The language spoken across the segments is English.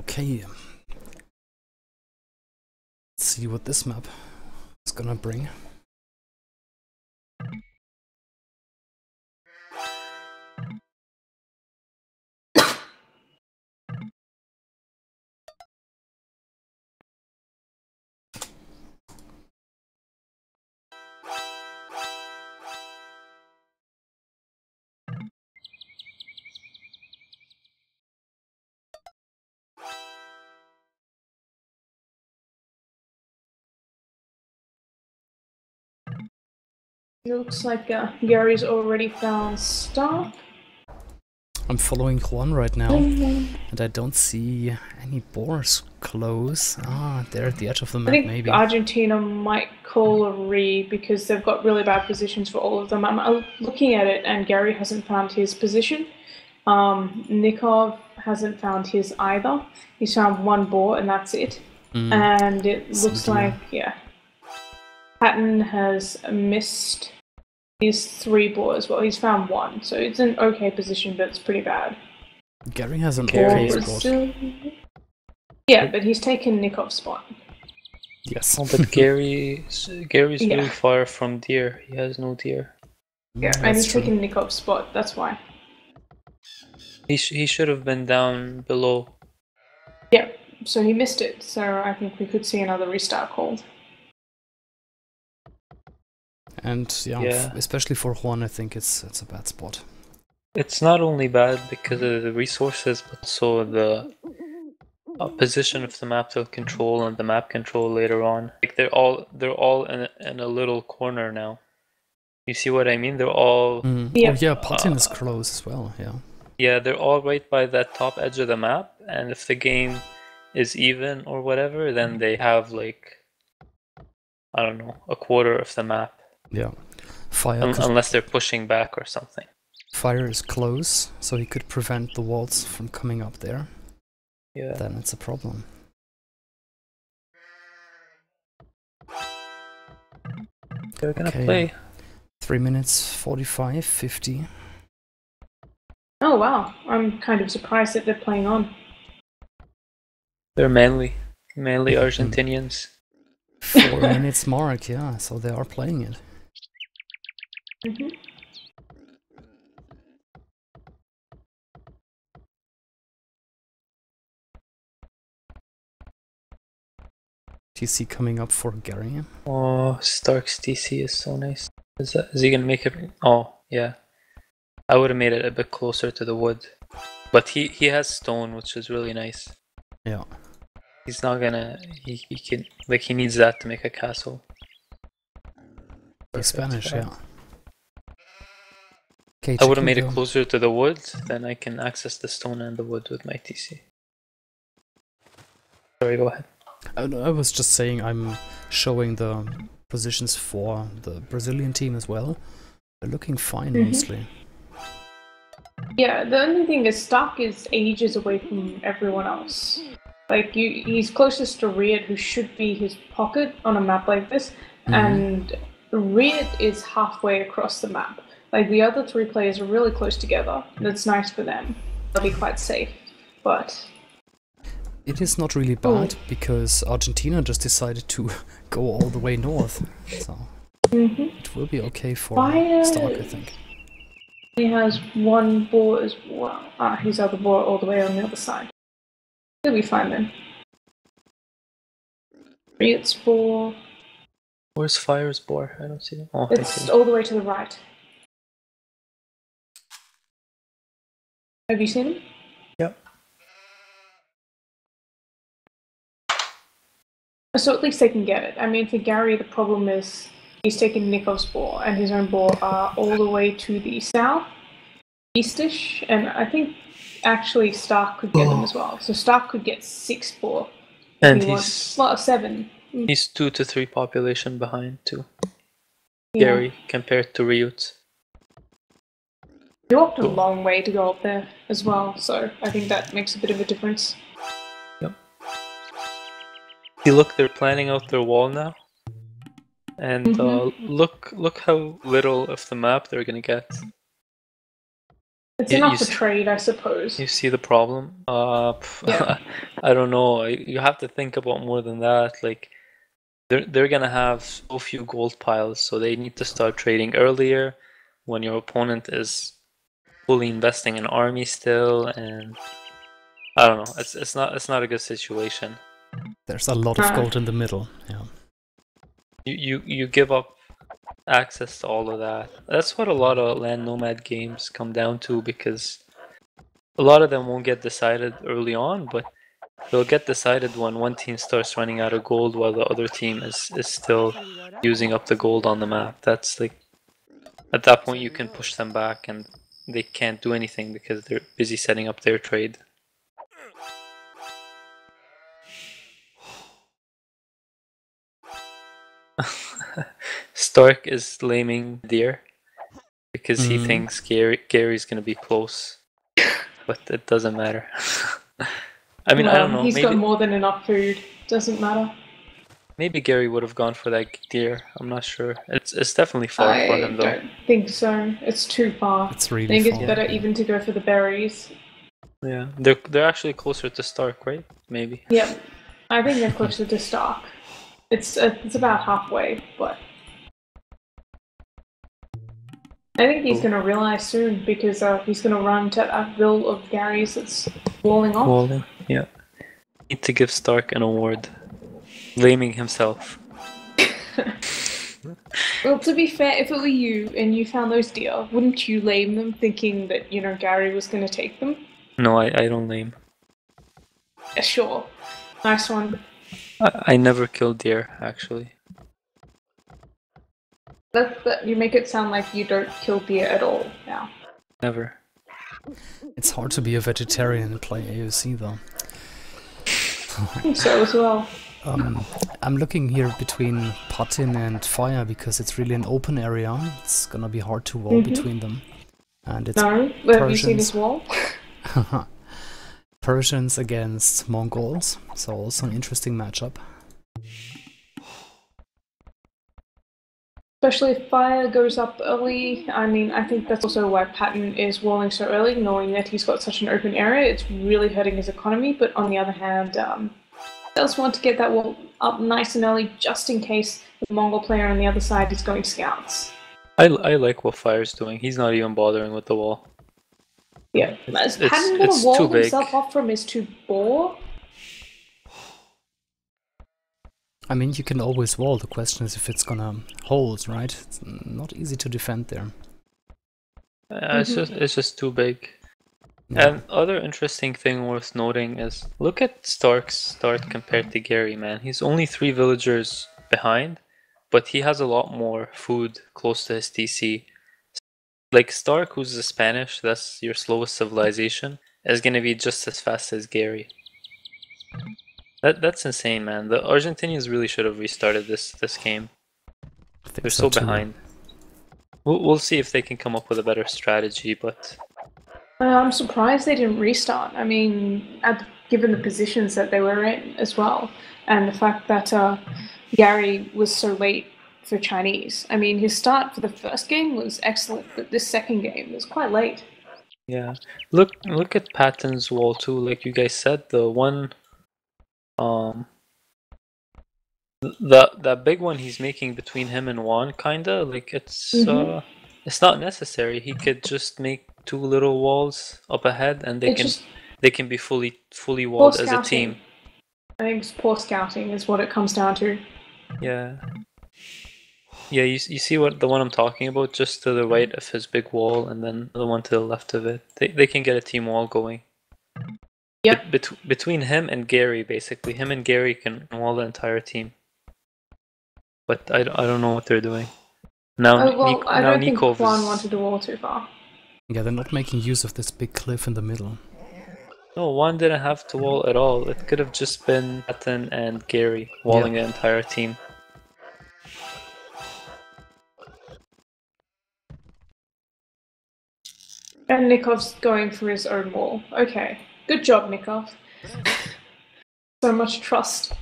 Okay. Let's see what this map is gonna bring. It looks like Gary's already found Star. I'm following Juan right now, and I don't see any boars close. Ah, they're at the edge of the I map, think maybe. Argentina might call a re because they've got really bad positions for all of them. I'm looking at it, and Gary hasn't found his position. Nikov hasn't found his either. He's found one boar, and that's it. And it looks like, yeah, Patton has missed his 3 boar as well. He's found 1, so it's an okay position, but it's pretty bad. Gary has an okay spot. Yeah, but he's taken Nikov's spot. Yes. Oh, but Gary's really far from deer. He has no deer. Yeah, and he's taken Nikov's spot, that's why. He should have been down below. Yeah, so he missed it, so I think we could see another restart called. And yeah, especially for Juan, I think it's a bad spot. It's not only bad because of the resources, but also the position of the map they'll control and the map control later on. Like they're all in a little corner now. You see what I mean? They're all. Yeah. Oh yeah, Putin is close as well. Yeah. Yeah, they're all right by that top edge of the map, and if the game is even or whatever, then they have like, I don't know, a quarter of the map. Yeah. Fire. Unless they're pushing back or something. Fire is close, so he could prevent the walls from coming up there. Yeah. Then it's a problem. They're gonna play. 3 minutes 45, 50. Oh wow, I'm kind of surprised that they're playing on. They're manly Argentinians. 4 minutes mark, yeah, so they are playing it. TC coming up for Gary. Oh, Stark's TC is so nice. Is he gonna make it? Oh, yeah. I would have made it a bit closer to the wood. But he has stone, which is really nice. Yeah. He's not gonna... He can... Like, he needs that to make a castle. He's Spanish, yeah. Okay, I would have made it closer to the wood, then I can access the stone and the wood with my TC. Sorry, go ahead. I was just saying I'm showing the positions for the Brazilian team as well. They're looking fine mostly. Yeah, the only thing is Stark is ages away from everyone else. Like, he's closest to Riad, who should be his pocket on a map like this, and Riad is halfway across the map. Like, the other 3 players are really close together. That's nice for them. They'll be quite safe, but... It is not really bad, because Argentina just decided to go all the way north, so it will be okay for Stark, I think. He has 1 boar as well. His other boar all the way on the other side. He'll be fine then. It's boar. Where's Fire's boar? I don't see it. Oh, it's all the way to the right. Have you seen him? Yep. So at least they can get it. I mean, for Gary, the problem is he's taken Nikov's boar, and his own boar are all the way to the south, eastish, and I think actually Stark could get them as well. So Stark could get 6 boar. And he's... Well, 7. He's 2 to 3 population behind too. Gary, compared to Ryut. He walked a long way to go up there as well, so I think that makes a bit of a difference. Yep. See, look, they're planning out their wall now. And look how little of the map they're gonna get. It's enough for trade, I suppose. You see the problem? Yeah. I don't know. You have to think about more than that. Like, they're gonna have so few gold piles, so they need to start trading earlier when your opponent is fully investing in army still, and I don't know. It's not a good situation. There's a lot of gold in the middle. Yeah. You give up access to all of that. That's what a lot of land nomad games come down to, because a lot of them won't get decided early on, but they'll get decided when one team starts running out of gold while the other team is still using up the gold on the map. That's like, at that point you can push them back and they can't do anything because they're busy setting up their trade. Stark is laming deer because he thinks Gary's gonna be close, but it doesn't matter. I mean, I don't know. He's maybe, got more than enough food. Doesn't matter. Maybe Gary would have gone for that deer. I'm not sure. It's definitely far for him though. I don't think so. It's too far. It's really I think far. it's better even to go for the berries. Yeah, they're actually closer to Stark, right? Maybe. Yep. I think they're closer to Stark. It's about halfway, but I think he's going to realize soon, because he's going to run to that bill of Gary's that's walling off. Walling, yeah. Need to give Stark an award. Laming himself. Well, to be fair, if it were you and you found those deer, wouldn't you lame them thinking that, Gary was going to take them? No, I don't lame. Yeah, sure. Nice one. I never kill deer, actually. That you make it sound like you don't kill deer at all now. Never. It's hard to be a vegetarian and play AOC though. I think so as well. I'm looking here between Patin and Fire because it's really an open area. It's gonna be hard to wall between them. And it's No, have you seen this wall? Persians against Mongols, so also an interesting matchup. Especially if Fire goes up early. I mean, I think that's also why Patton is walling so early, knowing that he's got such an open area. It's really hurting his economy, but on the other hand, does want to get that wall up nice and early, just in case the Mongol player on the other side is going scouts. I like what Fire's doing. He's not even bothering with the wall. Yeah, is Patton going to wall himself off from his 2 boar? I mean, you can always wall. The question is if it's gonna hold, right? It's not easy to defend there. It's just too big. Yeah. And other interesting thing worth noting is, look at Stark's start compared to Gary, man. He's only 3 villagers behind, but he has a lot more food close to his TC. Like Stark, who's the Spanish, that's your slowest civilization, is gonna be just as fast as Gary. That's insane, man. The Argentinians really should have restarted this game. They're so behind. We'll see if they can come up with a better strategy, but I'm surprised they didn't restart. I mean, given the positions that they were in as well, and the fact that Gary was so late for Chinese. I mean, his start for the first game was excellent, but this second game was quite late. Yeah, look at Patton's wall too. Like you guys said, the one, that big one he's making between him and Juan, kinda like it's not necessary. He could just make 2 little walls up ahead, and they can be fully walled as a team. I think it's poor scouting is what it comes down to. Yeah. Yeah, you see what the one I'm talking about, just to the right of his big wall, and then the one to the left of it. They can get a team wall going. Yep. Between him and Gary, basically, him and Gary can wall the entire team. But I don't know what they're doing. Now, I don't think Juan wanted to wall too far. Yeah, they're not making use of this big cliff in the middle. No, Juan didn't have to wall at all. It could have just been Patton and Gary walling the entire team. And Nikov's going for his own wall. Okay. Good job, Nikov. So much trust.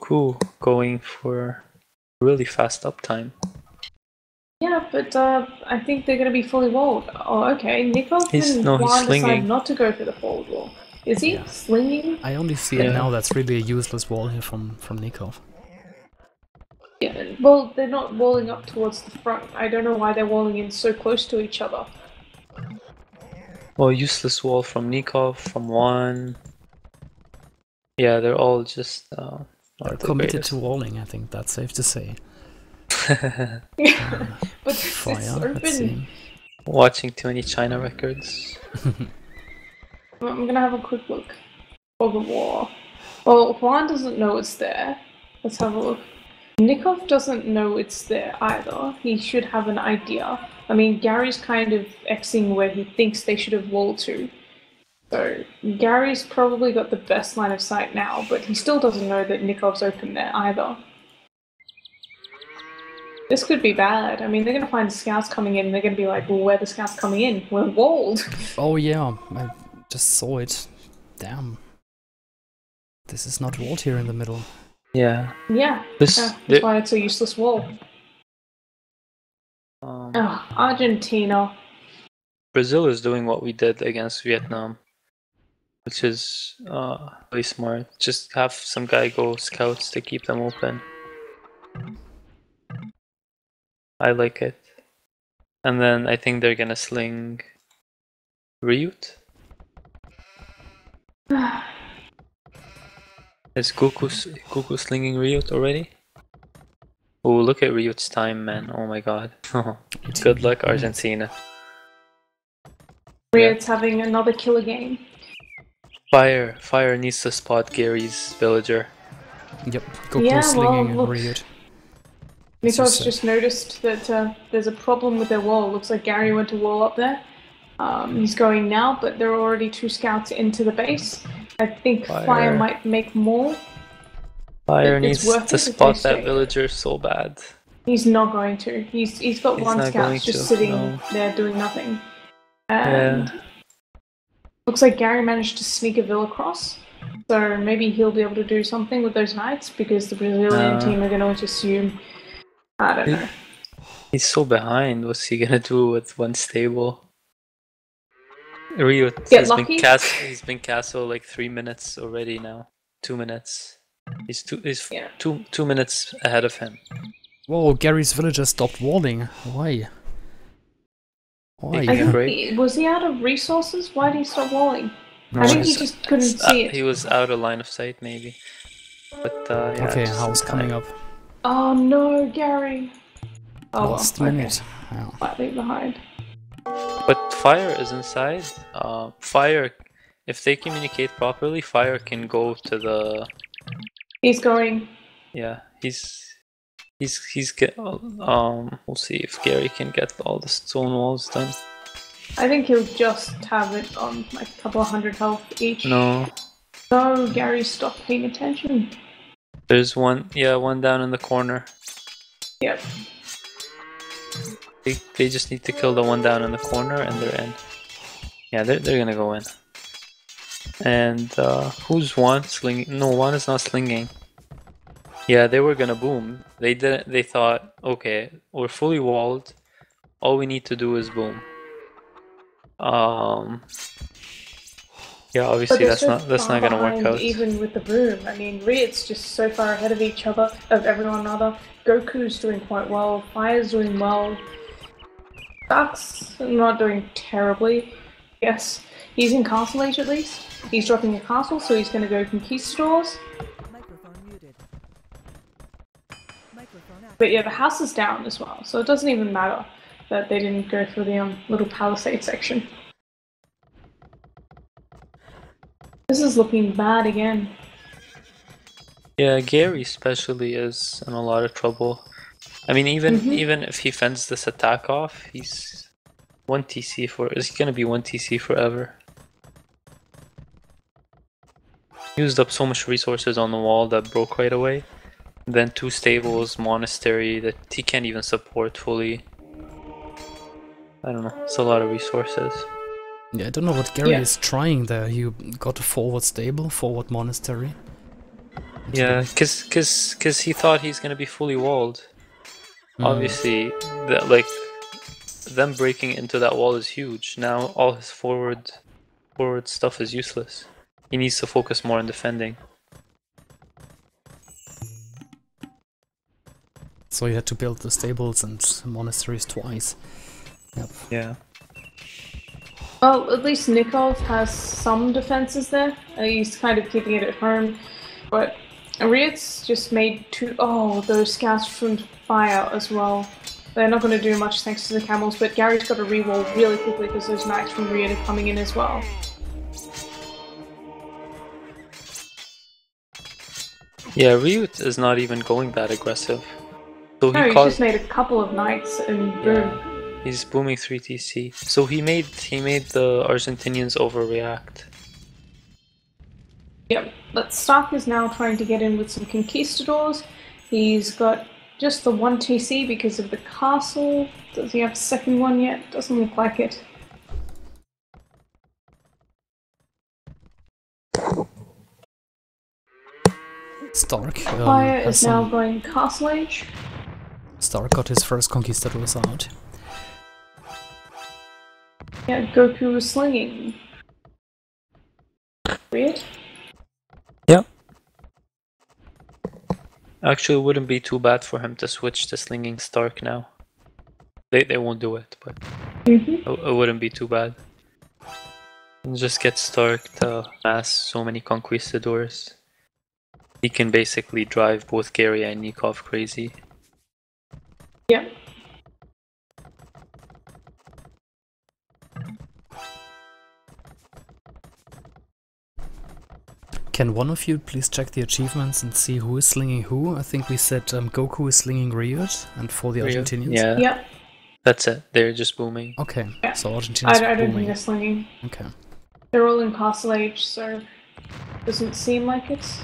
Cool. Going for really fast uptime. Yeah, but I think they're going to be fully walled. Oh, okay. Nikov and No, he's Juan decide slinging. not to go for the forward wall. Is he Yeah. slinging? I only see it now. That's really a useless wall here from Nikov. Yeah. Well, they're not walling up towards the front. I don't know why they're walling in so close to each other. Well, useless wall from Nikov, from Juan. Yeah, they're all just They're committed to walling. I think that's safe to say. Yeah, but Fire. Let's see. Watching too many China records. I'm gonna have a quick look for the war. Well, Juan doesn't know it's there. Let's have a look. Nikov doesn't know it's there either. He should have an idea. I mean, Gary's kind of Xing where he thinks they should have walled to. So Gary's probably got the best line of sight now, but he still doesn't know that Nikov's open there either. This could be bad. I mean, they're going to find scouts coming in and they're going to be like, well, where are the scouts coming in? We're walled. Oh yeah, I just saw it. Damn. This is not walled here in the middle. Yeah. That's why it's a useless wall. Argentina. Brazil is doing what we did against Vietnam, which is really smart. Just have some guy go scouts to keep them open. I like it. And then I think they're gonna sling Ryut. Is Goku slinging Ryut already? Oh, look at Ryut's time, man. Oh my god. Good luck, Argentina. Ryut's having another killer game. Fire needs to spot Gary's villager. Yep, Goku slinging Ryut. Nikov's just noticed that there's a problem with their wall. Looks like Gary went to wall up there. He's going now, but there are already 2 scouts into the base. I think Fire might make more. Fire needs to spot that villager so bad. He's not going to. He's got 1 scout just sitting there doing nothing. And looks like Gary managed to sneak a Villa across. So maybe he'll be able to do something with those knights because the Brazilian team are going to assume. I don't know. He's so behind. What's he gonna do with 1 stable? Ryut has been castle like 3 minutes already now. 2 minutes. He's two minutes ahead of him. Whoa, Gary's villager stopped walling. Why? Was he out of resources? Why did he stop walling? No, I think he just couldn't see it. He was out of line of sight, maybe. But okay, house coming up. Oh no, Gary! Oh, last minute. Slightly behind. But Fire is inside. Fire, if they communicate properly, Fire can go to the. He's going. Yeah, he's we'll see if Gary can get all the stone walls done. I think he'll just have it on like a couple of 100 health each. No, Gary, stop paying attention. There's one down in the corner. Yep. They just need to kill the one down in the corner and they're in. Yeah, they're gonna go in. And who's Juan slinging? No, Juan is not slinging. Yeah, they were gonna boom. They didn't. They thought, okay, we're fully walled. All we need to do is boom. Yeah, obviously that's not gonna work out. Even with the boom, I mean, Ryut's just so far ahead of everyone. Goku's doing quite well. Fire's doing well. Dark's not doing terribly. Yes, he's in Castle Age at least. He's dropping a castle, so he's gonna go Conquistadors. But yeah, the house is down as well, so it doesn't even matter that they didn't go for the little palisade section. This is looking bad again. Yeah, Gary especially is in a lot of trouble. I mean, even if he fends this attack off, he's 1 TC for. Is he gonna be 1 TC forever? Used up so much resources on the wall that broke right away. Then 2 stables, monastery that he can't even support fully. I don't know. It's a lot of resources. Yeah, I don't know what Gary is trying there. You got a forward stable, forward monastery. Yeah, cause he thought he's gonna be fully walled. Obviously, like them breaking into that wall is huge. Now all his forward stuff is useless. He needs to focus more on defending. So you had to build the stables and monasteries twice. Yep. Yeah. Well, at least Nikov has some defenses there. He's kind of keeping it at home. But Ariad's just made two... Oh, those scouts from fire as well. They're not going to do much thanks to the camels, but Gary's got to re-wall really quickly because those knights from Riad are coming in as well. Yeah, Ryut is not even going that aggressive. So No, he's just made a couple of knights and boom. He's booming 3 TC. So he made the Argentinians overreact. Yep, but Stark is now trying to get in with some conquistadors. He's got just the 1 TC because of the castle. Does he have a second one yet? Doesn't look like it. Stark Fire is now going Castle Age. Stark got his first conquistadors out. Yeah, Goku was slinging. Weird. Yeah. Actually, it wouldn't be too bad for him to switch to slinging Stark now. They won't do it, but it wouldn't be too bad. And just get Stark to mass so many conquistadors. He can basically drive both Gary and Nikov crazy. Yeah. Can one of you please check the achievements and see who is slinging who? I think we said Goku is slinging Ryut, and for the Argentinians? Yeah. Yep. That's it. They're just booming. Okay, Yeah. so Argentina's I don't booming. think they're slinging. Okay. They're all in Castle Age, so doesn't seem like it's...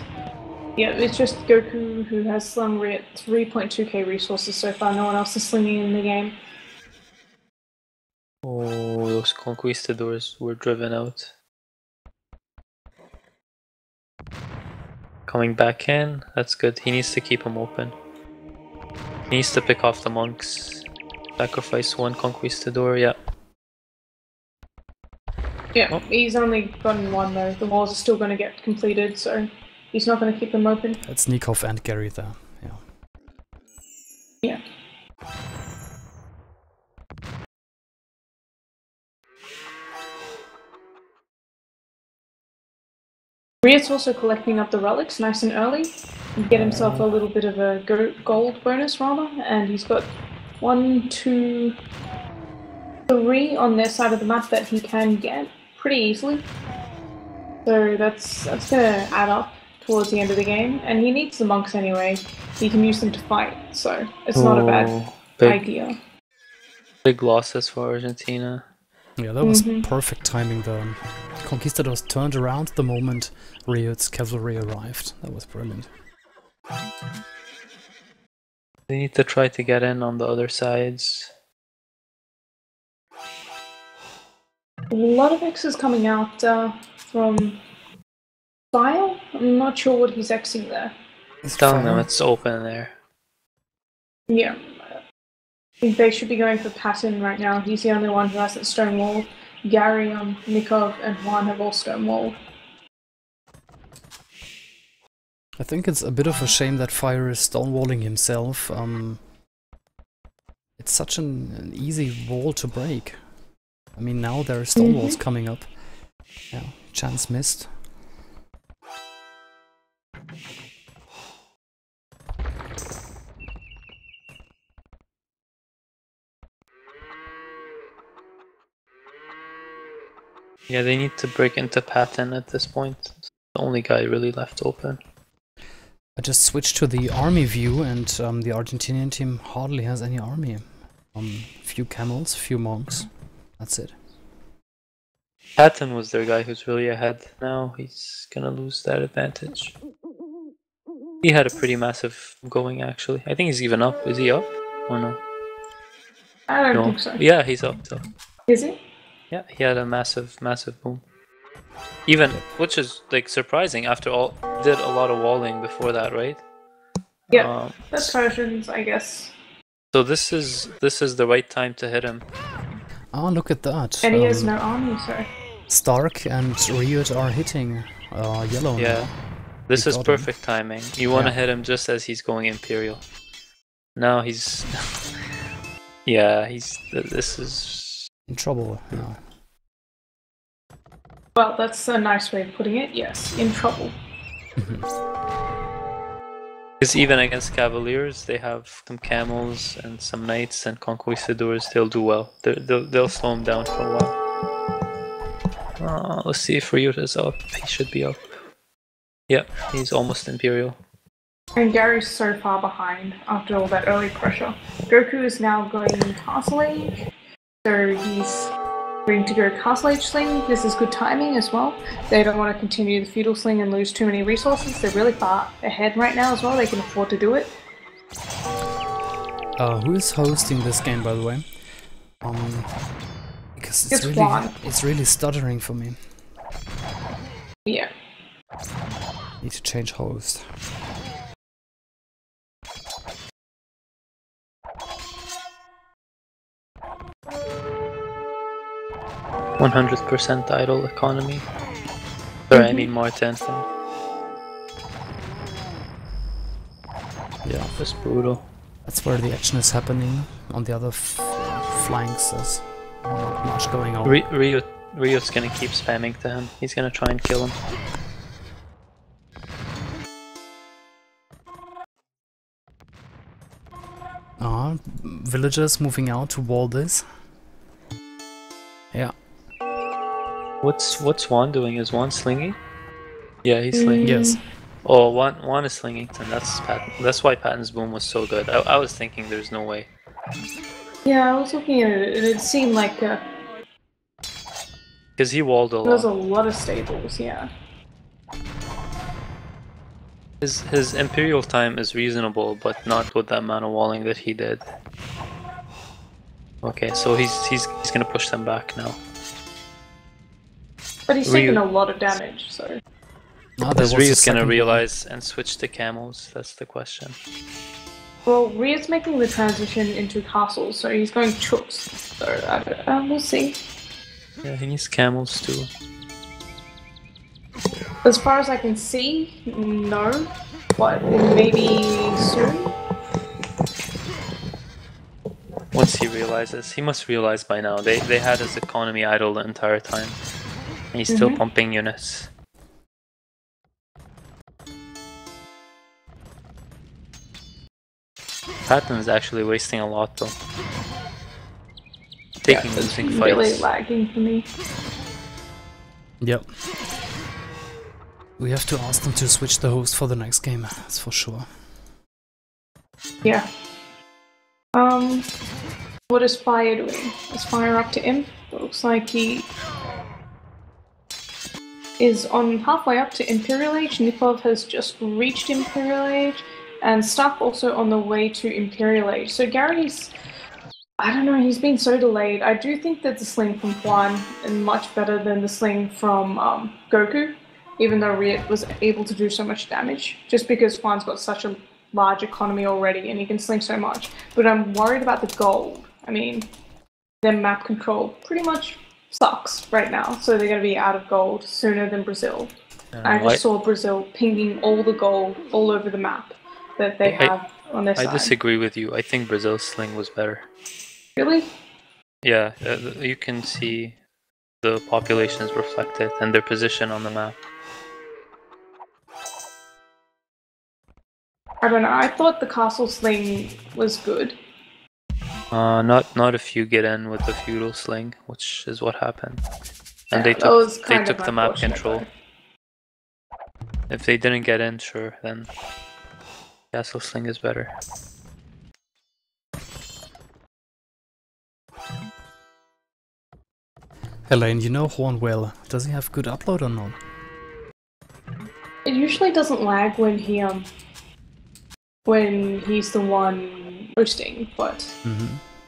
Yeah, it's just Goku who has slung 3.2k resources so far. No one else is slinging in the game. Oh, those conquistadors were driven out. Coming back in, that's good. He needs to keep them open. He needs to pick off the monks. Sacrifice 1 conquistador, yeah. Yeah, he's only gotten 1 though. The walls are still going to get completed, so he's not going to keep them open. It's Nikov and Gary there, yeah. Yeah. Riot's also collecting up the relics nice and early. He get himself a little bit of a gold bonus rather, and he's got 1, 2, 3 on their side of the map that he can get pretty easily. So that's gonna add up towards the end of the game, and he needs the monks anyway. He can use them to fight, so it's not a bad idea. Big losses for Argentina. Yeah, that was perfect timing though. Conquistadors turned around the moment Ryut's cavalry arrived. That was brilliant. They need to try to get in on the other sides. A lot of X's coming out from File. I'm not sure what he's Xing there. He's telling them it's open there. Yeah. I think they should be going for Patton right now. He's the only one who hasn't stonewalled. Gary, Nikov, and Juan have all stonewalled. I think it's a bit of a shame that Fire is stonewalling himself. It's such an easy wall to break. I mean, now there are stone walls coming up. Yeah, chance missed. Yeah, they need to break into Patton at this point. It's the only guy really left open. I just switched to the army view, and the Argentinian team hardly has any army. Few camels, few monks. That's it. Patton was their guy who's really ahead. Now he's gonna lose that advantage. He had a pretty massive going actually. I think he's even up. Is he up? Or no? I don't think so. Yeah, he's up. So. Is he? Yeah, he had a massive boom. Even, which is like surprising after all, did a lot of walling before that, right? Yeah, that's Persians, I guess. So this is the right time to hit him. Ah, look at that. And he has no army, so... Stark and Riot are hitting yellow Yeah. now. This We is got him. perfect timing. You want to Yeah. hit him just as he's going Imperial. Now he's... yeah, this is... In trouble, yeah. Well, that's a nice way of putting it, yes. In trouble. Because even against Cavaliers, they have some Camels and some Knights and Conquistadors. They'll do well. They'll slow him down for a while. Let's see if Ryut is up. He should be up. Yep, he's almost Imperial. And Gary's so far behind after all that early pressure. Goku is now going Castle Age, so he's going to go Castle Age Sling. This is good timing as well. They don't want to continue the Feudal Sling and lose too many resources. They're really far ahead right now as well. They can afford to do it. Who is hosting this game, by the way? Because it's really stuttering for me. Yeah. Need to change host. 100% idle economy. Sorry, I mean more attention. Yeah, That's brutal. that's where the action is happening. On the other flanks, there's not much going on. Ryut's gonna keep spamming to him. He's gonna try and kill him. Villagers moving out to wall this. Yeah. What's Juan doing? Is Juan slinging? Yeah, he's slinging. Yes. Oh, Juan is slinging, and that's why Patton's boom was so good. I was thinking there's no way. Yeah, I was looking at it, and it seemed like Because he walled a there was a lot. lot of stables, yeah. His Imperial time is reasonable, but not with the amount of walling that he did. Okay, so he's gonna push them back now. But he's taken a lot of damage, so... Is Ryu's gonna realize and switch to camels? That's the question. Well, Ryu's making the transition into castles, so he's going chooks. So, we'll see. Yeah, he needs camels too. As far as I can see, no. But maybe soon? Once he realizes, he must realize by now. They had his economy idle the entire time. And he's still pumping units. Patton is actually wasting a lot though. Taking losing fights. Really lagging for me. Yep. We have to ask them to switch the host for the next game, that's for sure. Yeah. What is Fire doing? Is Fire up to Imp? It looks like he is on halfway up to Imperial Age. Nikov has just reached Imperial Age, and Stark also on the way to Imperial Age. So Gary's, I don't know, he's been so delayed. I do think that the sling from Juan is much better than the sling from Goku, even though Riot was able to do so much damage, just because Juan's got such a large economy already and he can sling so much. But I'm worried about the gold. I mean, their map control pretty much sucks right now, so they're going to be out of gold sooner than Brazil. I just saw Brazil pinging all the gold all over the map that they have on their side. I disagree with you. I think Brazil's sling was better. Really? Yeah, you can see the populations reflected and their position on the map. I don't know, I thought the castle sling was good. Not if you get in with the feudal sling, which is what happened. And Yeah, they took the map control. Though. If they didn't get in, sure, then castle sling is better. Elaine, you know Horn well. Does he have good upload or not? It usually doesn't lag when he's the one hosting, but I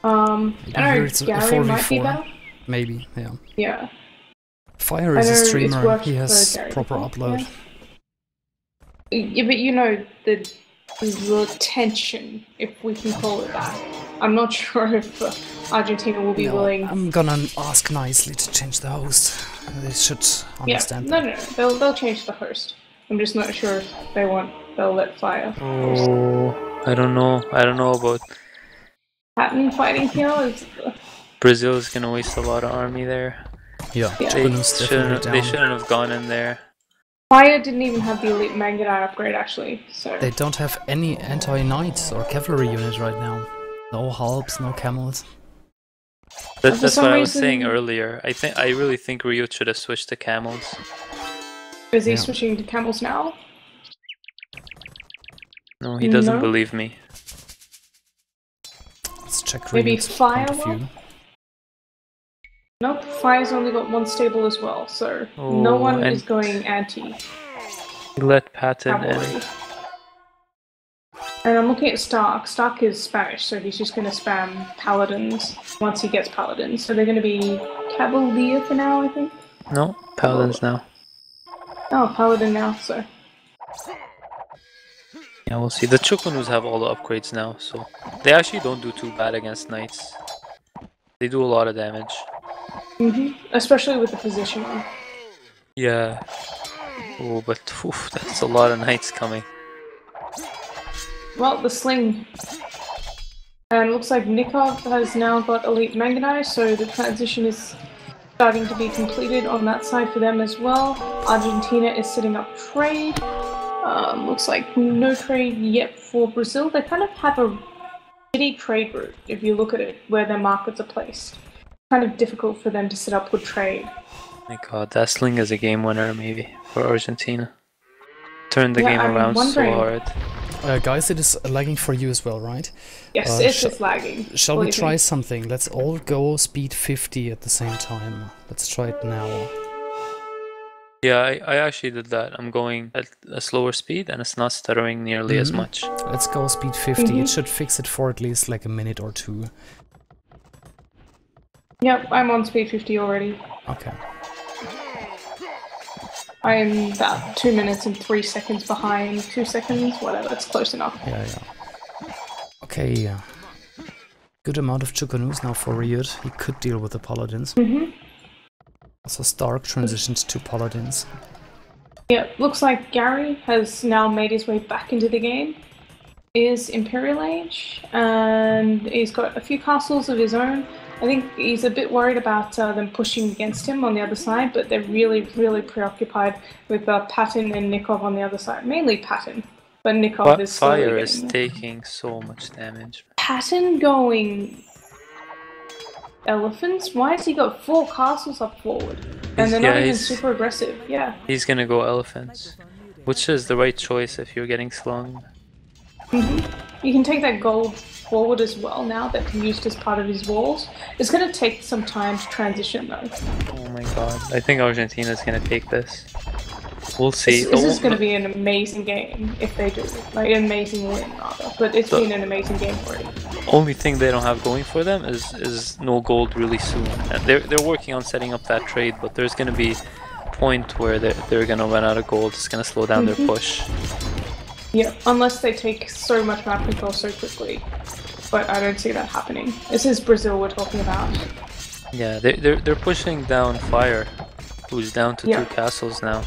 don't know, Gary might be better. Maybe, yeah. Yeah. Fire is a streamer, he has proper upload. Yeah, but you know, the tension, if we can call it that. I'm not sure if Argentina will be willing. I'm gonna ask nicely to change the host. They should understand. Yeah, no. They'll change the host. I'm just not sure if they'll let fire. Oh, I don't know. I don't know about Patton fighting here. Brazil is gonna waste a lot of army there. Yeah, They shouldn't have gone in there. Fire didn't even have the elite Mangonite upgrade actually, so they don't have any anti-knights or cavalry unit right now. No halbs, no camels. That's what I was saying earlier. I really think Rio should have switched to camels. Is he switching to camels now? No, he doesn't believe me. Let's check maybe Rio's fire. point of view. Nope, fire's only got one stable as well, so no one is going anti. He let Patton cavalry. in. And I'm looking at Stark. Stark is Spanish, so he's just going to spam paladins once he gets paladins. So they're going to be Cavalier for now, I think. No, paladins now. Oh, paladin now, so. Yeah, we'll see. The Chukunus have all the upgrades now, so they actually don't do too bad against knights. They do a lot of damage. Especially with the positioning. Yeah. Oh, but that's a lot of knights coming. Well, the sling. And looks like Nikov has now got elite Mangonite, so the transition is starting to be completed on that side for them as well. Argentina is setting up trade. Looks like no trade yet for Brazil. They kind of have a shitty trade route if you look at it, where their markets are placed. Kind of difficult for them to set up good trade. My god, that sling is a game winner maybe for Argentina. Turn the game around so hard. Guys, it is lagging for you as well, right? Yes, it's lagging. Shall we try something? Let's all go speed 50 at the same time. Let's try it now. Yeah, I actually did that. I'm going at a slower speed and it's not stuttering nearly as much. Let's go speed 50. It should fix it for at least like a minute or two. Yep, I'm on speed 50 already. Okay. I am about 2 minutes and 3 seconds behind. 2 seconds, whatever, it's close enough. Yeah. Okay, good amount of Chukunus now for Riot. He could deal with the Paladins. Also Stark transitioned to Paladins. Yeah, looks like Gary has now made his way back into the game. Is Imperial Age, and he's got a few castles of his own. I think he's a bit worried about them pushing against him on the other side, but they're really, really preoccupied with Patton and Nikov on the other side. Mainly Patton, but Nikov is Fire is taking so much damage. Patton going elephants? Why has he got 4 castles up forward? And they're not even super aggressive, yeah. He's gonna go elephants, which is the right choice if you're getting slung. You can take that gold forward as well now that can be used as part of his walls. It's going to take some time to transition though. Oh my god, I think Argentina's going to take this. We'll see. This is going to be an amazing game if they do. Like an amazing win rather, but it's been an amazing game already. Only thing they don't have going for them is no gold really soon. And they're working on setting up that trade, but there's going to be a point where they're going to run out of gold. It's going to slow down their push. Yeah, unless they take so much map control so quickly. But I don't see that happening. This is Brazil we're talking about. Yeah, they're pushing down Fire, who's down to 2 castles now.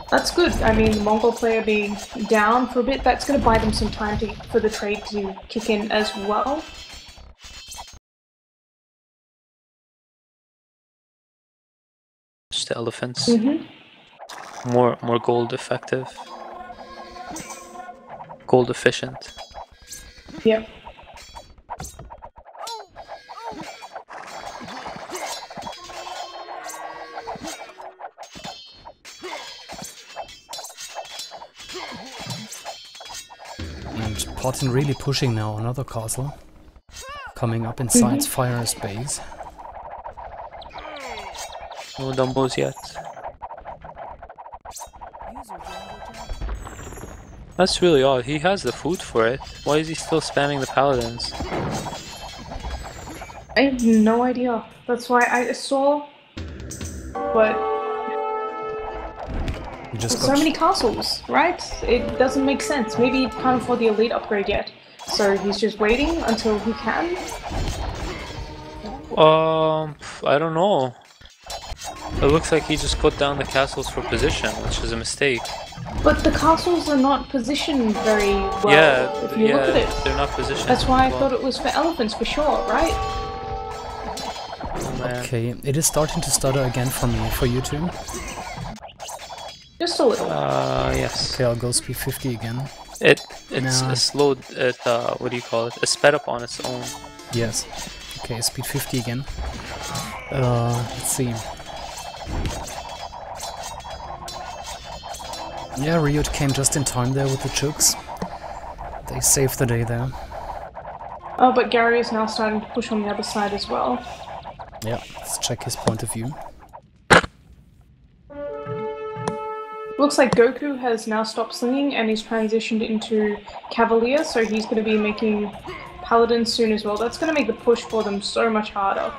That's good. I mean, the Mongol player being down for a bit, that's going to buy them some time for the trade to kick in as well. Just the elephants. More gold effective. Gold efficient. Yep. And Patton really pushing now another castle. Coming up inside Fire's base. No dumbos yet. That's really odd. He has the food for it. Why is he still spamming the paladins? I have no idea. That's why I saw, but You just so many castles, right? It doesn't make sense. Maybe he can't afford the elite upgrade yet. So he's just waiting until he can. I don't know. It looks like he just put down the castles for position, which is a mistake. But the castles are not positioned very well. Yeah, if you look at it. They're not positioned. That's why I well. thought it was for elephants for sure, right? Oh, man. Okay, it is starting to stutter again for me. For you too? Just a little. Yes. Okay, I'll go speed 50 again. It's No. slowed. What do you call it? It's sped up on its own. Yes. Okay, speed 50 again. Let's see. Yeah, Ryut came just in time there with the chooks. They saved the day there. Oh, but Gary is now starting to push on the other side as well. Yeah, let's check his point of view. Looks like Goku has now stopped slinging and he's transitioned into Cavalier, so he's going to be making Paladins soon as well. That's going to make the push for them so much harder.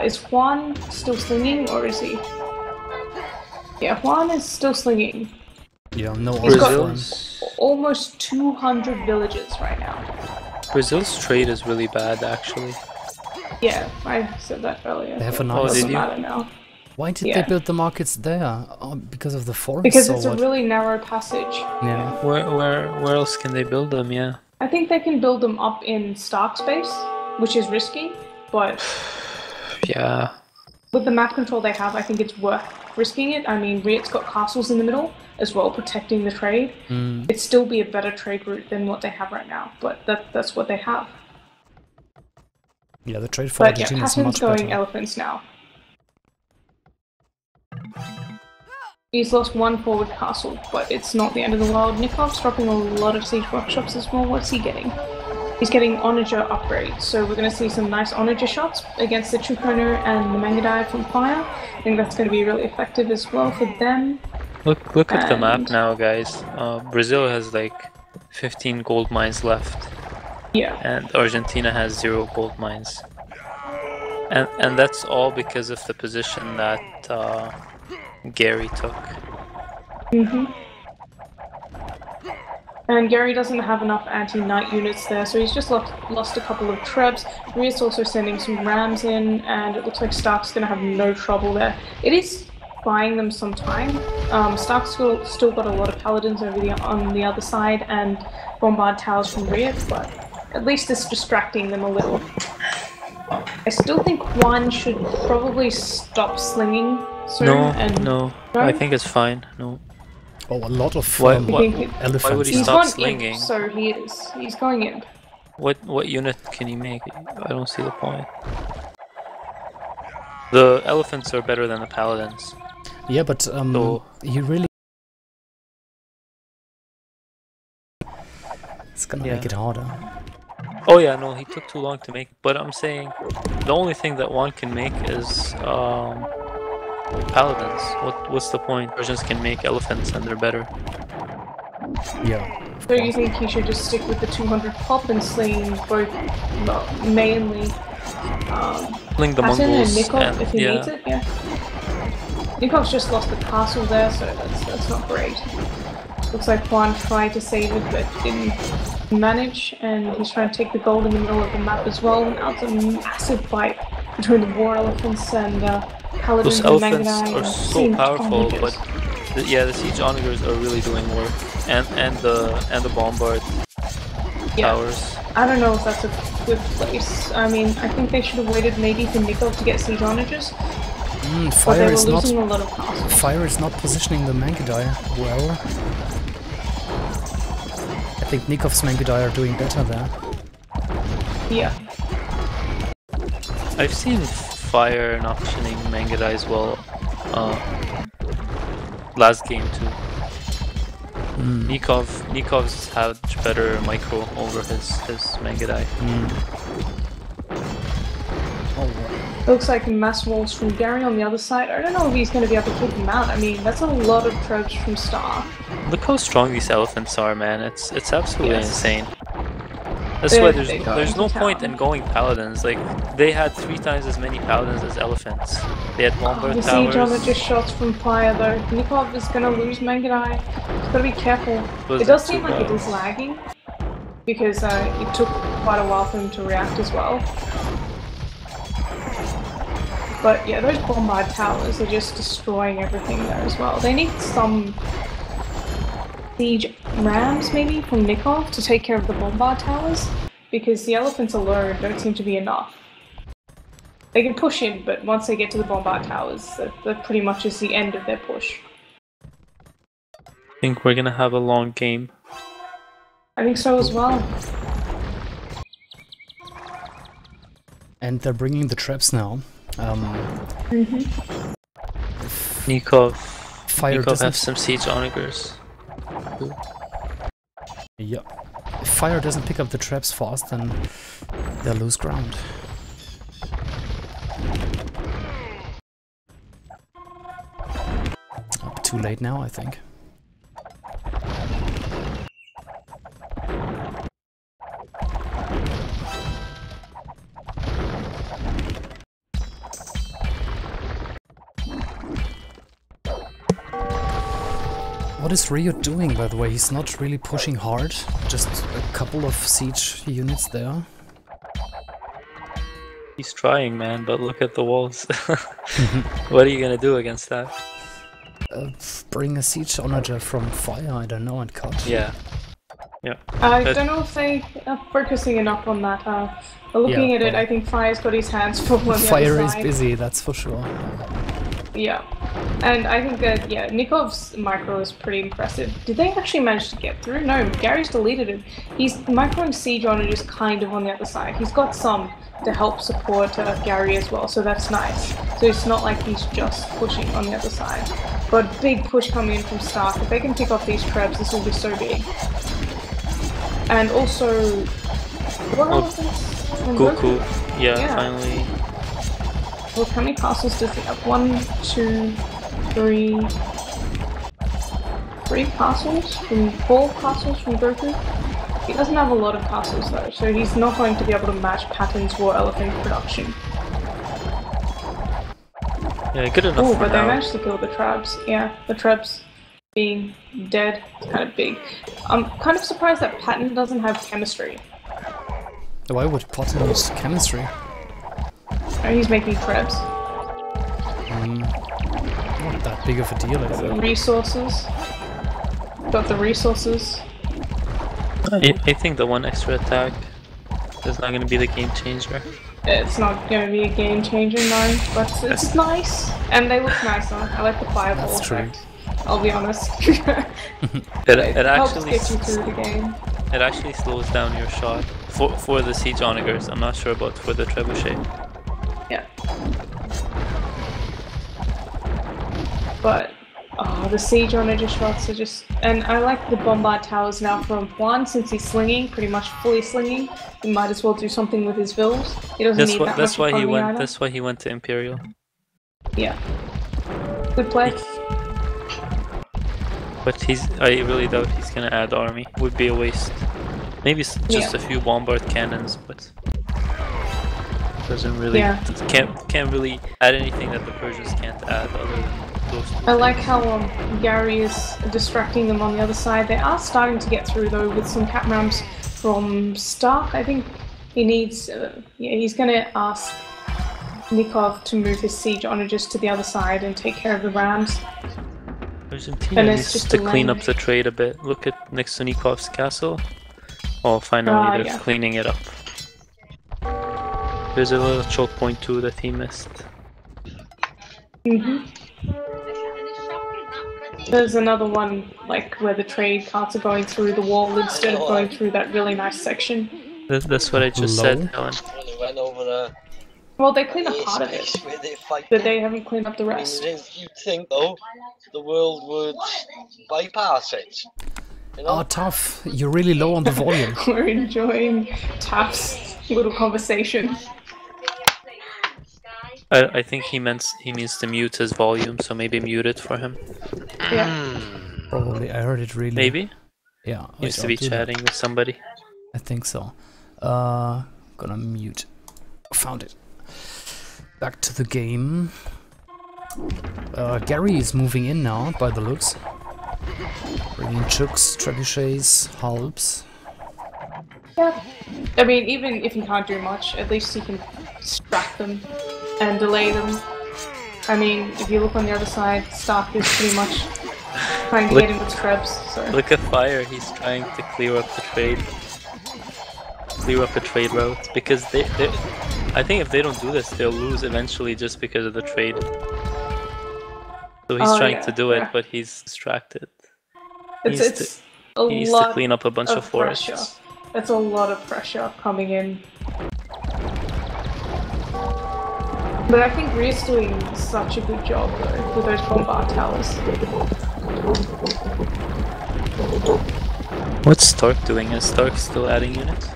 Is Juan still slinging, or is he? Yeah, Juan is still slinging. Yeah, no He's got Brazil's almost 200 villages right now. Brazil's trade is really bad, actually. Yeah, I said that earlier. They have a It nice- doesn't did you? matter now. Why did Yeah. they build the markets there? Because of the forest? Because or it's a what? really narrow passage. Yeah. Where else can they build them? Yeah. I think they can build them up in Stark space, which is risky, but Yeah. with the map control they have, I think it's worth risking it. I mean, Ryut's got castles in the middle as well, protecting the trade. It'd still be a better trade route than what they have right now, but that's what they have. Yeah, the trade for But yeah, Argentina is Patton's much going better. elephants now. He's lost one forward castle, but it's not the end of the world. Nikov's dropping a lot of siege workshops as well. What's he getting? He's getting Onager upgrades, so we're going to see some nice Onager shots against the Chukono and the Mangadai from Fire. I think that's going to be really effective as well for them. Look at the map And- now, guys. Brazil has like 15 gold mines left, Yeah. and Argentina has 0 gold mines. And that's all because of the position that Gary took. And Gary doesn't have enough anti-knight units there, so he's just lost a couple of trebs. Ryut's also sending some rams in, and it looks like Stark's going to have no trouble there. It is buying them some time. Stark's still got a lot of paladins on the other side and bombard towers from Ryut, but at least it's distracting them a little. I still think Juan should probably stop slinging soon. No. I think it's fine. No. Oh, a lot of Why would elephants. Why would he He's stop gone slinging? imp, so he is. He's going imp. What unit can he make? I don't see the point. The elephants are better than the paladins. Yeah, but So- he really... It's gonna Yeah. make it harder. Oh yeah, no, he took too long to make. But I'm saying the only thing that one can make is paladins. What's the point? Persians can make elephants and they're better. Yeah. So you think he should just stick with the 200 pop and sling both, well, mainly Killing the Patton and Mongols Nikov and if he yeah. needs it, yeah. Nikov's just lost the castle there, so that's not great. Looks like Juan tried to save it but didn't manage, and he's trying to take the gold in the middle of the map as well. Now it's a massive fight between the war elephants and paladins Those and elephants Mangadai. are and so siege powerful, onagers. but the siege onagers are really doing work, and the bombard towers. I don't know if that's a good place. I mean, I think they should have waited maybe for Nikov to get siege onagers, but Fire they were is not... losing a lot of castles. Fire is not positioning the Mangadai well. I think Nikov's Mangadai are doing better there. Yeah. I've seen fire not optioning Mangadai as well. Last game too. Nikov's had better micro over his Mangadai. Looks like mass walls from Gary on the other side. I don't know if he's going to be able to keep him out. I mean, that's a lot of trebs from Star. Look how strong these elephants are, man. It's absolutely Yes. insane. That's why They're there's no going to point town. in going paladins. Like they had 3 times as many paladins as elephants. They had bombard The siege towers. onager shots from fire though. Nikov is going to lose Mangadai. He's got to be careful. Was It does it seem too like it bad? is lagging. because it took quite a while for him to react as well. But yeah, those bombard towers are just destroying everything there as well. They need some siege rams maybe from Nikov to take care of the bombard towers, because the elephants alone don't seem to be enough. They can push in, but once they get to the bombard towers, that pretty much is the end of their push. I think we're gonna have a long game. I think so as well. And they're bringing the traps now. Nikov Fire have doesn't. some siege onagers. Yeah. If fire doesn't pick up the traps fast, then they'll lose ground. Too late now, I think. What is Rio doing, by the way? He's not really pushing hard, just a couple of siege units there. He's trying, man, but look at the walls. What are you gonna do against that? Bring a siege onager from fire, I don't know, and cut. Yeah. Yeah. I don't know if they are focusing enough on that. Looking at it, I think Fire's got his hands full on the other side. Fire is busy, that's for sure. Yeah. And I think that, yeah, Nikov's micro is pretty impressive. Did they actually manage to get through? No, Gary's deleted it. He's microing siege on it, just kind of on the other side. He's got some to help support Gary as well, so that's nice. So it's not like he's just pushing on the other side. But big push coming in from Stark. If they can pick off these trebs, this will be so big. And also... What else? Goku. Yeah, finally. Well, how many castles does he have? 1, 2, 3... 3 castles? 4 castles from Goku? He doesn't have a lot of castles though, so he's not going to be able to match Patton's War Elephant production. Yeah, good enough. Oh, for but they now. managed to kill the Trebs. Yeah, the Trebs being dead is kind of big. I'm kind of surprised that Patton doesn't have chemistry. Why would Patton use chemistry? Oh, he's making Trebs. Not that big of a deal, I think. Resources. Got the resources. I think the one extra attack is not going to be the game changer. It's not going to be a game changer, no, but it's nice. And they look nicer. I like the fireball That's true. effect. I'll be honest. It helps actually get you through the game. it actually slows down your shot for the siege onagers. I'm not sure about for the trebuchet. Yeah. But the siege onager shots are just, and I like the bombard towers now from Juan, since he's slinging, pretty much fully slinging. He might as well do something with his vills. He doesn't need that much That's why he economy went. either. That's why he went to Imperial. Yeah. Good play. But I really doubt he's gonna add army. Would be a waste. Maybe just a few bombard cannons, but doesn't really can't really add anything that the Persians can't add other than those two I like things. how Gary is distracting them on the other side. They are starting to get through though with some cat rams from Stark. I think he needs, he's going to ask Nikov to move his siege onagers to the other side and take care of the rams. Argentina And it's needs just to a clean lane. up the trade a bit. Look at next to Nikov's castle. Oh, finally they're yeah. cleaning it up. There's a little choke point too that he missed. There's another one, like, where the trade carts are going through the wall instead of going through that really nice section. That's what I just said, Helen. Went over there. Well, they clean up part of it, Where they fight. but they haven't cleaned up the I mean, rest. you'd think though the world would bypass it. You know? Oh, tough. You're really low on the volume. We're enjoying Taft's little conversation. I think he means to mute his volume, so maybe mute it for him. Yeah. Probably. I heard it really. Maybe? Yeah. He used to I'll be do that. chatting with somebody. I think so. Gonna mute. Found it. Back to the game. Gary is moving in now, by the looks. Bringing chooks, trebuchets, halbs. Yeah. I mean, even if he can't do much, at least he can distract them and delay them. I mean, if you look on the other side, Stark is pretty much trying to get in with Krebs, so... Look at Fire, he's trying to clear up the trade. Clear up a trade route, because they I think if they don't do this, they'll lose eventually just because of the trade. So he's trying to do it, but he's distracted. He needs to clean up a bunch of forests. It's a lot of pressure coming in. But I think Rhea's doing such a good job though with those bombard towers. What's Stark doing? Is Stark still adding units?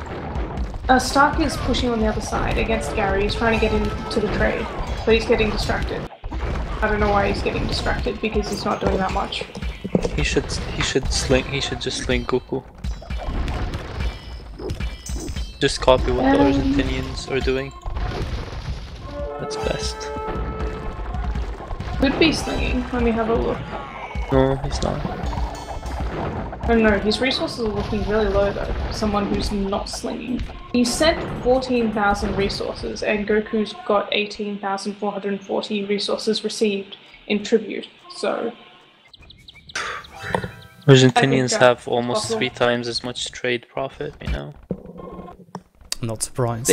Stark is pushing on the other side against Gary. He's trying to get into the trade, but he's getting distracted. I don't know why he's getting distracted, because he's not doing that much. He should just sling Goku. Just copy what the Argentinians are doing. That's best. Could be slinging. Let me have a look. No, he's not. I don't know, his resources are looking really low though, for someone who's not slinging. He sent 14,000 resources, and Goku's got 18,440 resources received in tribute, so... Argentinians have almost 3 times as much trade profit, you know? Not surprised.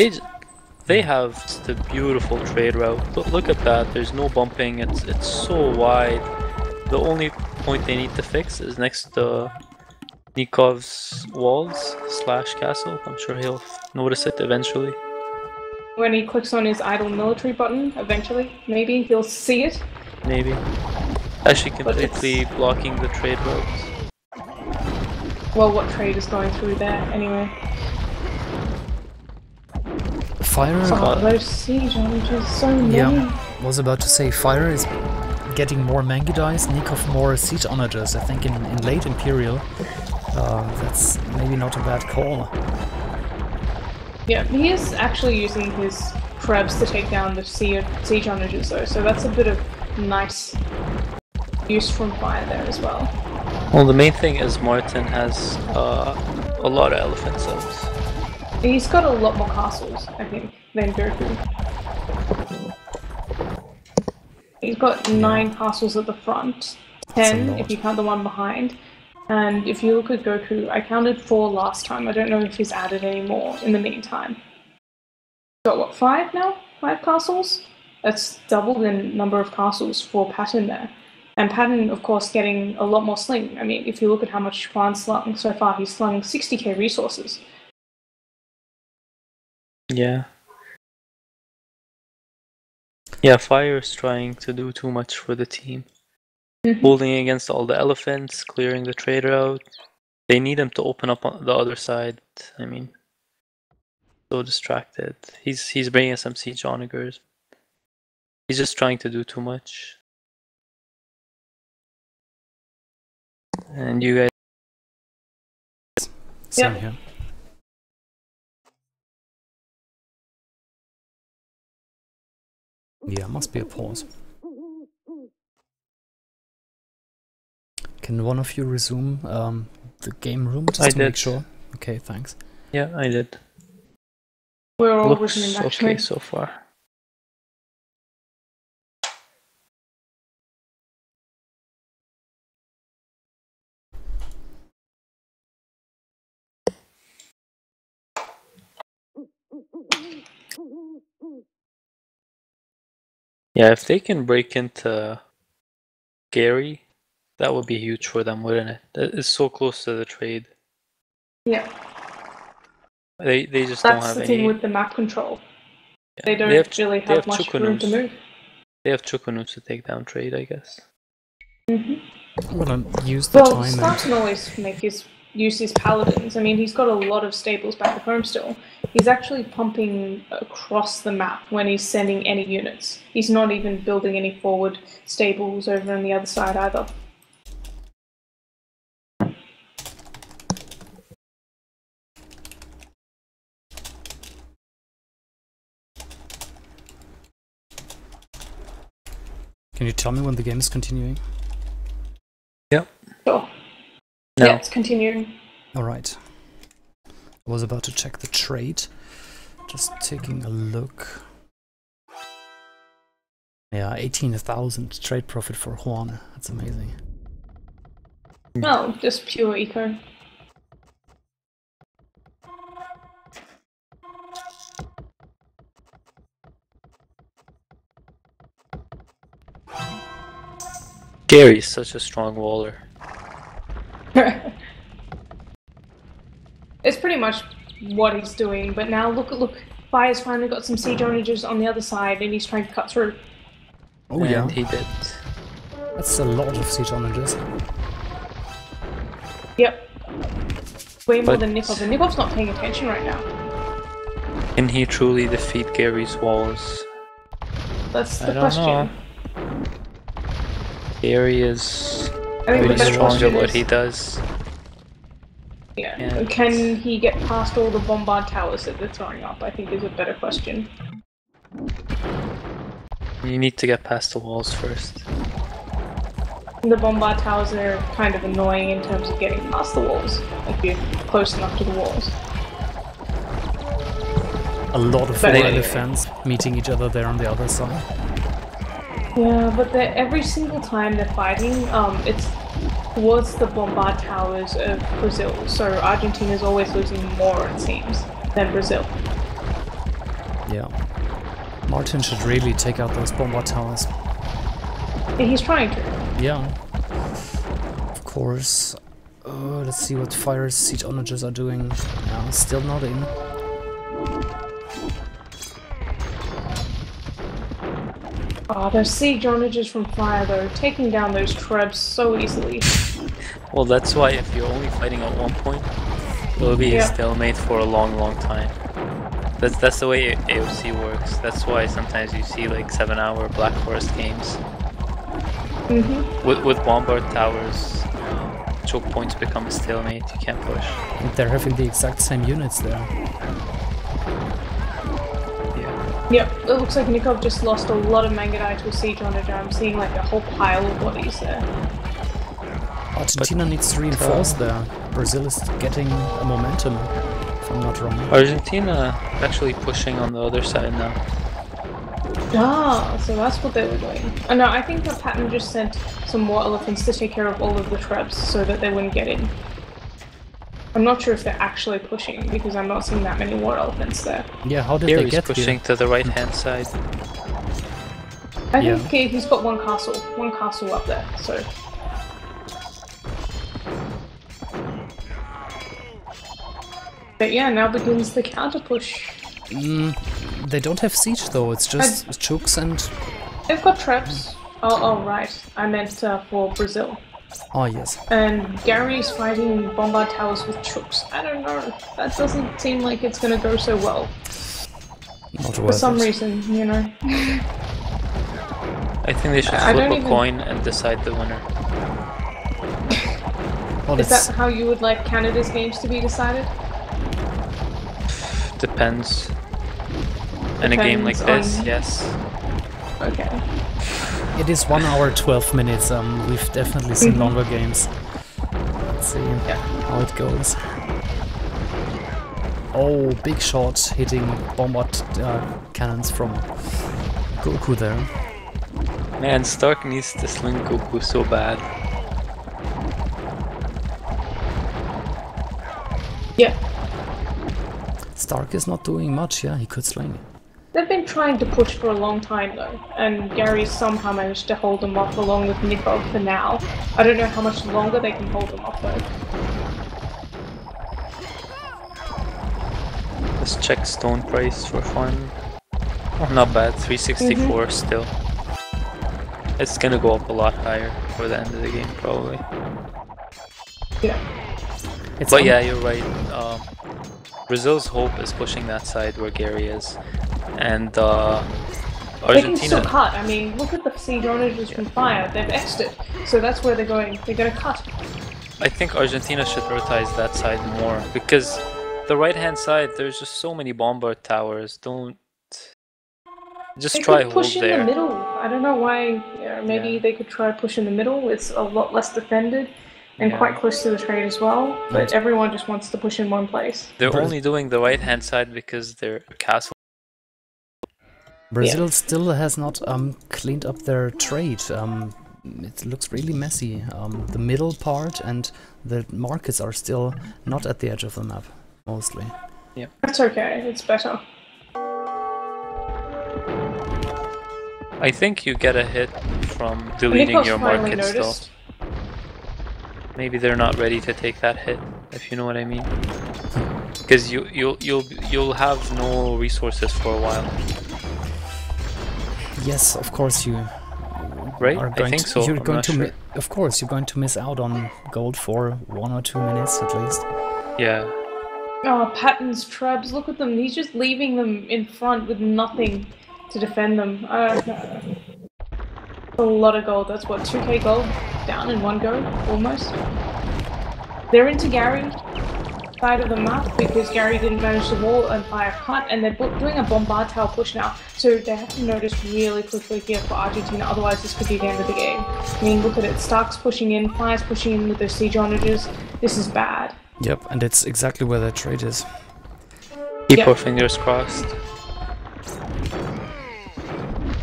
They have the beautiful trade route. Look at that, there's no bumping, it's so wide. The only point they need to fix is next to Nikov's walls / castle. I'm sure he'll notice it eventually. When he clicks on his idle military button, eventually, maybe he'll see it. Maybe. Actually completely blocking the trade routes. Well, what trade is going through there, anyway? Fire... those siege oranges, so many! Yeah, was about to say, Fire is getting more Mangudais, Nikov more siege onagers, I think in late Imperial. That's maybe not a bad call. Yeah, he is actually using his Krebs to take down the siege onagers though, so that's a bit of nice use from Fire there as well. Well, the main thing is Martin has a lot of elephant subs. He's got a lot more castles, I think, than Goku. He's got 9 castles at the front, 10 if you count the one behind. And if you look at Goku, I counted 4 last time. I don't know if he's added any more in the meantime. Got what, 5 now? 5 castles? That's double the number of castles for Patton there. And Patton, of course, getting a lot more sling. I mean, if you look at how much Juan's slung so far, he's slung 60k resources. Yeah. Yeah, Fire's trying to do too much for the team. Holding against all the elephants, clearing the trade route. They need him to open up on the other side. I mean, so distracted. He's bringing some siege onagers. He's just trying to do too much. And you guys... Same here. Yeah, must be a pause. Can one of you resume the game room just to make sure? Okay, thanks. Yeah, I did. We're all Looks resuming actually. okay so far. Yeah, if they can break into Gary, that would be huge for them, wouldn't it? It's so close to the trade. Yeah. They just That's don't have the any... thing with the map control. Yeah. They don't really have much room to move. They have Chukunus to take down trade, I guess. Well, use the time. Stark can always use his paladins. I mean, he's got a lot of stables back at home still. He's actually pumping across the map when he's sending any units. He's not even building any forward stables over on the other side either. Can you tell me when the game is continuing? Yep. Sure. No. Yeah, it's continuing. Alright. Was about to check the trade. Just taking a look. Yeah, 18,000 trade profit for Juan. That's amazing. No, just pure eco. Gary is such a strong waller. It's pretty much what he's doing, but now look, Fire's finally got some siege onagers on the other side and he's trying to cut through. Oh And yeah, he did. that's a lot of siege onagers. Yep. Way more But- than Nikov, and Nikov's not paying attention right now. Can he truly defeat Gary's walls? That's the I don't question. know. Gary is I think the really better strong question at what is, he does. yeah, can he get past all the bombard towers that they're throwing up? I think is a better question. You need to get past the walls first. The bombard towers are kind of annoying in terms of getting past the walls, if you're close enough to the walls. A lot of But foreign anyway. defense meeting each other there on the other side. Yeah, but every single time they're fighting, it's towards the bombard towers of Brazil, so Argentina's always losing more, it seems, than Brazil. Yeah. Martin should really take out those bombard towers. And he's trying to. Yeah. Of course. Let's see what Fire's siege onagers are doing. Yeah, still not in. Oh, those siege onagers from Fire, though, taking down those trebs so easily. Well, that's why if you're only fighting at one point, it'll be a Yeah. stalemate for a long, long time. That's the way AOC works. That's why sometimes you see like 7-hour Black Forest games. With bombard towers, choke points become a stalemate. You can't push. And they're having the exact same units there. Yeah. Yep, it looks like Nikov just lost a lot of Mangadai to a siege onager. I'm seeing like a whole pile of bodies there. Argentina needs to reinforce there. Brazil is getting a momentum, if I'm not wrong. Argentina actually pushing on the other side now. Ah, so that's what they were doing. Oh, no, I think the pattern just sent some more elephants to take care of all of the trebs so that they wouldn't get in. I'm not sure if they're actually pushing because I'm not seeing that many war elephants there. Yeah, how did they Gary's get pushing here? to the right hand side. I Yeah. think he's got one castle up there, so. But yeah, now begins the counter push. They don't have siege though, it's just chooks and... They've got traps. Oh right. I meant for Brazil. Oh yes. And Gary's fighting bombard towers with troops. I don't know. That doesn't seem like it's gonna go so well. Not For worth some it. reason, you know. I think they should I flip don't a even- coin and decide the winner. Well, Is it's, that how you would like Canada's games to be decided? Depends. In a game like Depends this, on- yes. Okay. it is 1 hour 12 minutes. We've definitely seen longer games. Let's see how it goes. Oh, big shot hitting bombard cannons from Goku there. Man, Stark needs to sling Goku so bad. Yeah. Stark is not doing much, yeah, he could sling. They've been trying to push for a long time though, and Gary somehow managed to hold them off along with Nikov for now. I don't know how much longer they can hold them off though. Let's check stone price for fun. Oh, not bad, 364 still. It's gonna go up a lot higher for the end of the game, probably. Yeah. It's But un- yeah, you're right. Brazil's hope is pushing that side where Gary is. And They can still Argentina, cut. I mean, look at the siege onagers from Fire. They've exited. So that's where they're going. They're gonna cut. I think Argentina should prioritize that side more. Because the right hand side, there's just so many bombard towers. Don't... Just They try could hold push in there. the middle. I don't know why. Maybe Yeah. they could try push in the middle. It's a lot less defended. and Yeah. quite close to the trade as well, but Right. everyone just wants to push in one place. They're Bra- only doing the right-hand side because their castle. Brazil still has not cleaned up their trade. It looks really messy. The middle part and the markets are still not at the edge of the map, mostly. That's okay, it's better. I think you get a hit from deleting Nikos your finally markets though. noticed. Maybe they're not ready to take that hit, if you know what I mean. Because you'll have no resources for a while. Yes, of course you Right? are I going think to. so. You're I'm going not to. sure. Of course, you're going to miss out on gold for 1 or 2 minutes at least. Yeah. Oh, Patton's traps, look at them. He's just leaving them in front with nothing to defend them. A lot of gold. That's what, 2k gold down in one go, almost. They're into Gary side of the map because Gary didn't manage the wall and fire cut, and they're doing a bombard tower push now. So they have to notice really quickly here for Argentina, otherwise this could be the end of the game. I mean, look at it. Stark's pushing in, Fire's pushing in with their siege onagers. This is bad. Yep, and it's exactly where their trade is. Keep Yep. our fingers crossed.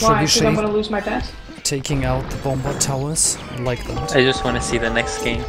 Why? Because I'm Trebuchet going to lose my bet? taking out the bombard towers. I like that. I just want to see the next game.